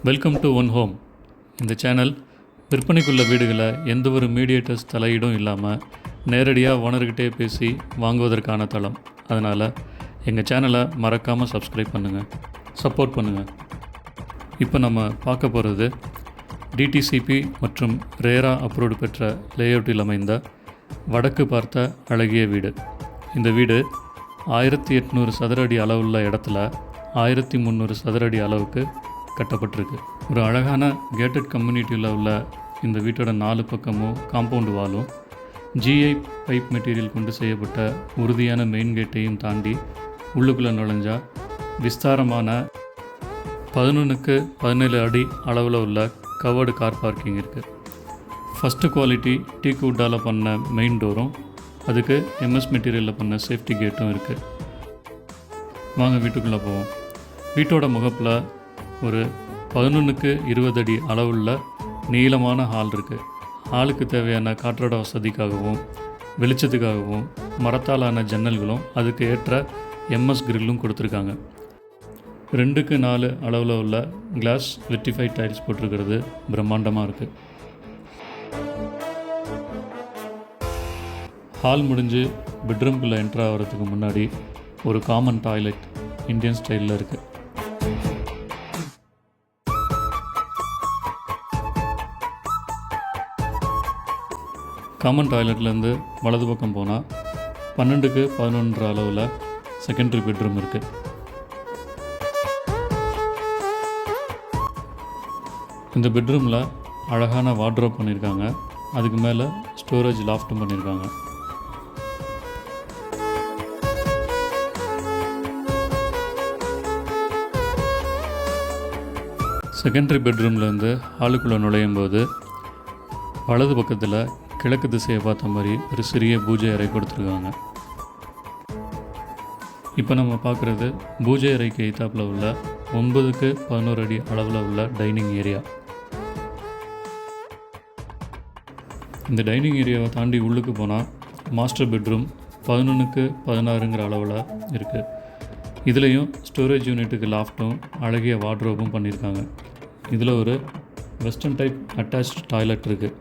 Welcome to one home. இந்த channel விற்பனைக்குள்ள வீடுகளை எந்த ஒரு மீடியேட்டர்ஸ் தலையீடும் இல்லாமல் நேரடியாக ஓனர்கிட்டே பேசி வாங்குவதற்கான தளம். அதனால் எங்கள் சேனலை மறக்காமல் சப்ஸ்கிரைப் பண்ணுங்கள், சப்போர்ட் பண்ணுங்கள். இப்போ நம்ம பார்க்க போகிறது டிடிசிபி மற்றும் ரேரா அப்ரூவ்டு பெற்ற லேஅவுட்டில் அமைந்த வடக்கு பார்த்த அழகிய வீடு. இந்த வீடு 1800 சதுர அடி அளவுள்ள இடத்துல 1300 சதுர அடி அளவுக்கு கட்டப்பட்டிருக்கு. ஒரு அழகான கேட்டட் கம்யூனிட்டியில் உள்ள இந்த வீட்டோட 4 பக்கமும் காம்பவுண்டு வாலும் ஜிஐ பைப் மெட்டீரியல் கொண்டு செய்யப்பட்ட உறுதியான மெயின் கேட்டையும் தாண்டி உள்ளுக்குள்ளே நுழைஞ்சால் விஸ்தாரமான 11x17 அடி அளவில் உள்ள கவர்டு கார் பார்க்கிங் இருக்குது. ஃபஸ்ட்டு குவாலிட்டி டீக் வுட்டால் பண்ண மெயின் டோரும் அதுக்கு எம்எஸ் மெட்டீரியலில் பண்ண சேஃப்டி கேட்டும் இருக்குது. வாங்க வீட்டுக்குள்ளே போவோம். வீட்டோட முகப்பில் ஒரு 11x20 அடி அளவுள்ள நீளமான ஹால் இருக்குது. ஹாலுக்கு தேவையான காற்றோட வசதிக்காகவும் வெளிச்சத்துக்காகவும் மரத்தாலான ஜன்னல்களும் அதுக்கு ஏற்ற எம்எஸ் கிரில்லும் கொடுத்துருக்காங்க. 2x4 அளவில் உள்ள கிளாஸ் வெட்டிஃபைட் டைல்ஸ் போட்டிருக்கிறது பிரம்மாண்டமாக இருக்குது. ஹால் முடிஞ்சு பெட்ரூம்குள்ளே என்ட்ரு ஆகிறதுக்கு முன்னாடி ஒரு காமன் டாய்லெட் இந்தியன் ஸ்டைலில் இருக்குது. காமன் டாய்லெட்லேருந்து வலது பக்கம் போனால் 12x11 அளவில் செகண்டரி பெட்ரூம் இருக்குது. இந்த பெட்ரூமில் அழகான வார்ட்ரோப் பண்ணியிருக்காங்க. அதுக்கு மேலே ஸ்டோரேஜ் லாஃப்ட்டும் பண்ணியிருக்காங்க. செகண்டரி பெட்ரூம்லேருந்து ஹாலுக்குள்ளே நுழையும் போது வலது பக்கத்தில் கிழக்கு திசையை பார்த்த மாதிரி ஒரு சிறிய பூஜை அறை கொடுத்துருக்காங்க. இப்போ நம்ம பார்க்குறது பூஜை அறைக்கு எய்த்தாப்பில் உள்ள 9x11 அடி அளவில் உள்ள டைனிங் ஏரியா. இந்த டைனிங் ஏரியாவை தாண்டி உள்ளுக்கு போனால் மாஸ்டர் பெட்ரூம் 11x16 அளவில் இருக்குது. இதுலேயும் ஸ்டோரேஜ் யூனிட்டுக்கு லாஃப்ட்டும் அழகிய வார்ட்ரோபும் பண்ணியிருக்காங்க. இதில் ஒரு வெஸ்டர்ன் டைப் அட்டாச்ட் டாய்லெட் இருக்குது.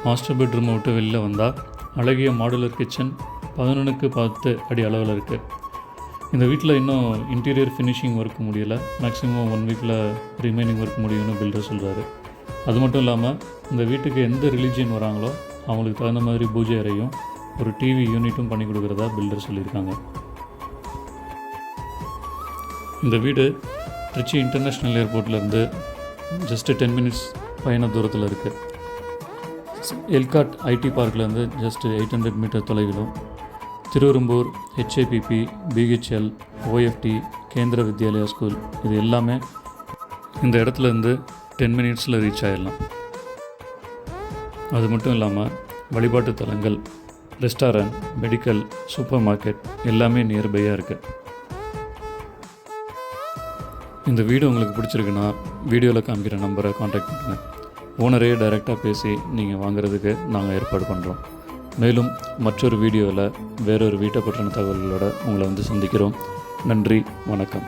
மாஸ்டர் பெட்ரூமை விட்டு வெளியில் வந்தால் அழகிய மாடுலர் கிச்சன் 11x10 அடி அளவில் இருக்குது. இந்த வீட்டில் இன்னும் இன்டீரியர் ஃபினிஷிங் ஒர்க் முடியலை. மேக்ஸிமம் 1 வீக்கில் ரிமைனிங் ஒர்க் முடியும்னு பில்டர் சொல்கிறாரு. அது மட்டும் இல்லாமல் இந்த வீட்டுக்கு எந்த ரிலீஜியன் வராங்களோ அவங்களுக்கு தகுந்த மாதிரி பூஜை அறையும் ஒரு டிவி யூனிட்டும் பண்ணி கொடுக்குறதா பில்டர் சொல்லியிருக்காங்க. இந்த வீடு திருச்சி இன்டர்நேஷ்னல் ஏர்போர்ட்லேருந்து ஜஸ்ட்டு 10 மினிட்ஸ் பயண தூரத்தில் இருக்குது. எல்காட் ஐடி பார்க்லேருந்து ஜஸ்ட்டு 800 மீட்டர் தொலைவிலும், திருவெரும்பூர் ஹெச்ஏபிபி, பிஹெச்எல், ஓஎஃப்டி, கேந்திர வித்யாலயா ஸ்கூல் இது எல்லாமே இந்த இடத்துலேருந்து 10 மினிட்ஸில் ரீச் ஆகிடலாம். அது மட்டும் இல்லாமல் வழிபாட்டு தலங்கள், ரெஸ்டாரண்ட், மெடிக்கல், சூப்பர் மார்க்கெட் எல்லாமே நியர்பையாக இருக்குது. இந்த வீடியோ உங்களுக்கு பிடிச்சிருக்குன்னா வீடியோவில் காமிக்கிற நம்பரை காண்டாக்ட் பண்ணுங்கள். ஓனரே டைரெக்டாக பேசி நீங்கள் வாங்குறதுக்கு நாங்கள் ஏற்பாடு பண்ணுறோம். மேலும் மற்றொரு வீடியோவில் வேறொரு வீட்டை பற்றின தகவல்களோடு உங்களை வந்து சந்திக்கிறோம். நன்றி, வணக்கம்.